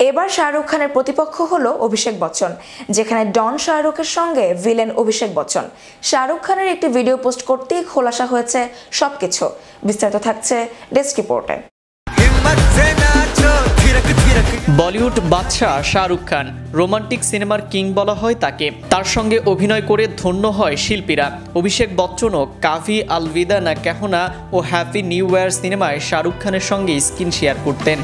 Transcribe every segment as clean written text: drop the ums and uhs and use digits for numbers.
এবার শাহরুখ খানের প্রতিপক্ষ হলো অভিষেক বচ্চন, যেখানে ডন শাহরুখের সঙ্গে ভিলেন অভিষেক বচ্চন। শাহরুখ খানের একটি ভিডিও পোস্ট করতেই খোলাসা হয়েছে সবকিছু। বিস্তারিত থাকছে ডেস্ক রিপোর্টে। বলিউড বাদশাহ শাহরুখ খান, রোমান্টিক সিনেমার কিং বলা হয় তাকে। তার সঙ্গে অভিনয় করে ধন্য হয় শিল্পীরা। অভিষেক বচ্চনও কাভি আলভিদা না কেহনা ও হ্যাপি নিউ ইয়ার সিনেমায় শাহরুখ খানের সঙ্গে স্ক্রিন শেয়ার করতেন।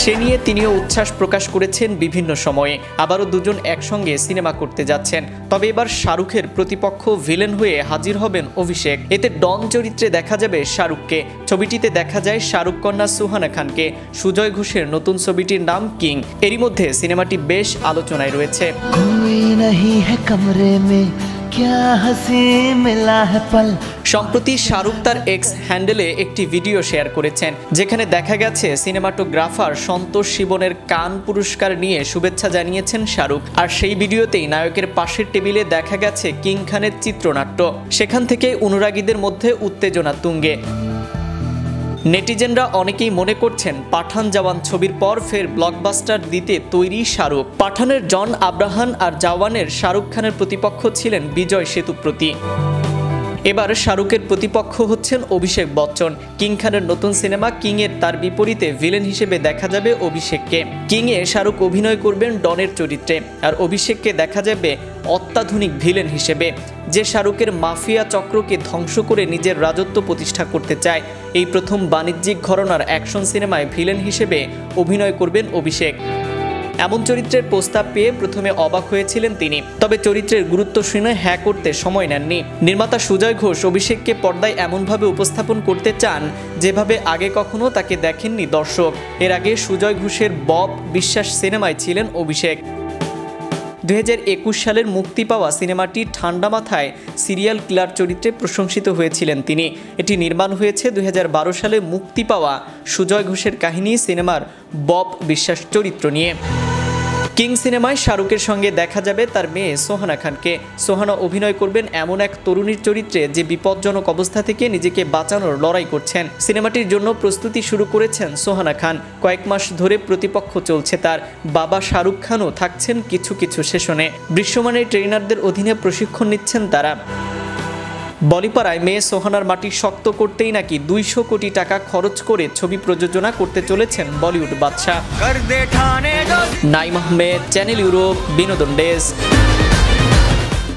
সে নিয়ে তিনিও উচ্ছ্বাস প্রকাশ করেছেন বিভিন্ন সময়ে। আবারও দুজন একসঙ্গে সিনেমা করতে যাচ্ছেন। তবে এবার শাহরুখের প্রতিপক্ষ ভিলেন হয়ে হাজির হবেন অভিষেক। এতে ডন চরিত্রে দেখা যাবে শাহরুখকে। ছবিটিতে দেখা যায় শাহরুখ কন্যা সুহানা খানকে। সুজয় ঘোষের নতুন ছবিটির নাম কিং। এরই মধ্যে সিনেমাটি বেশ আলোচনায় রয়েছে। সম্প্রতি শাহরুখ তার এক্স হ্যান্ডেলে একটি ভিডিও শেয়ার করেছেন, যেখানে দেখা গেছে সিনেমাটোগ্রাফার সন্তোষ শিবনের কান পুরস্কার নিয়ে শুভেচ্ছা জানিয়েছেন শাহরুখ। আর সেই ভিডিওতেই নায়কের পাশের টেবিলে দেখা গেছে কিং খানের চিত্রনাট্য। সেখান থেকে অনুরাগীদের মধ্যে উত্তেজনা তুঙ্গে। নেটিজেনরা অনেকেই মনে করছেন পাঠান জওয়ান ছবির পর ফের ব্লকবাস্টার দিতে তৈরি শাহরুখ। পাঠানের জন আব্রাহাম আর জওয়ানের শাহরুখ খানের প্রতিপক্ষ ছিলেন বিজয় সেতুপতি। এবার শাহরুখের প্রতিপক্ষ হচ্ছেন অভিষেক বচ্চন। কিং খানের নতুন সিনেমা কিং এর তার বিপরীতে ভিলেন হিসেবে দেখা যাবে অভিষেককে। কিং এ শাহরুখ অভিনয় করবেন ডনের চরিত্রে, আর অভিষেককে দেখা যাবে অত্যাধুনিক ভিলেন হিসেবে, যে শাহরুখের মাফিয়া চক্রকে ধ্বংস করে নিজের রাজত্ব প্রতিষ্ঠা করতে চায়। এই প্রথম বাণিজ্যিক ঘরানার অ্যাকশন সিনেমায় ভিলেন হিসেবে অভিনয় করবেন অভিষেক। এমন চরিত্রের প্রস্তাব পেয়ে প্রথমে অবাক হয়েছিলেন তিনি, তবে চরিত্রের গুরুত্ব শুনে হ্যাঁ করতে সময় নেননি। নির্মাতা সুজয় ঘোষ অভিষেককে পর্দায় এমনভাবে উপস্থাপন করতে চান যেভাবে আগে কখনো তাকে দেখেননি দর্শক। এর আগে সুজয় ঘোষের বব বিশ্বাস সিনেমায় ছিলেন অভিষেক। 2021 সালের মুক্তি পাওয়া সিনেমাটি ঠান্ডা মাথায় সিরিয়াল কিলার চরিত্রে প্রশংসিত হয়েছিলেন তিনি। এটি নির্মাণ হয়েছে 2012 সালে মুক্তি পাওয়া সুজয় ঘোষের কাহিনী সিনেমার বব বিশ্বাস চরিত্র নিয়ে। কিং সিনেমায় শাহরুখের সঙ্গে দেখা যাবে তার মেয়ে সোহানা খানকে। সোহানা অভিনয় করবেন এমন এক তরুণীর চরিত্রে যে বিপজ্জনক অবস্থা থেকে নিজেকে বাঁচানোর লড়াই করছেন। সিনেমাটির জন্য প্রস্তুতি শুরু করেছেন সোহানা খান। কয়েক মাস ধরে প্রতিপক্ষ চলছে তার। বাবা শাহরুখ খানও থাকছেন কিছু কিছু সেশনে। দৃশ্যমানের ট্রেনারদের অধীনে প্রশিক্ষণ নিচ্ছেন তারা। বলিপাড়ায় মেয়ে সোহানার মাটি শক্ত করতেই নাকি 200 কোটি টাকা খরচ করে ছবি প্রযোজনা করতে চলেছেন বলিউড বাদশা। নাইম আহমেদ, চ্যানেল ইউরোপ, বিনোদন ডেস্ক।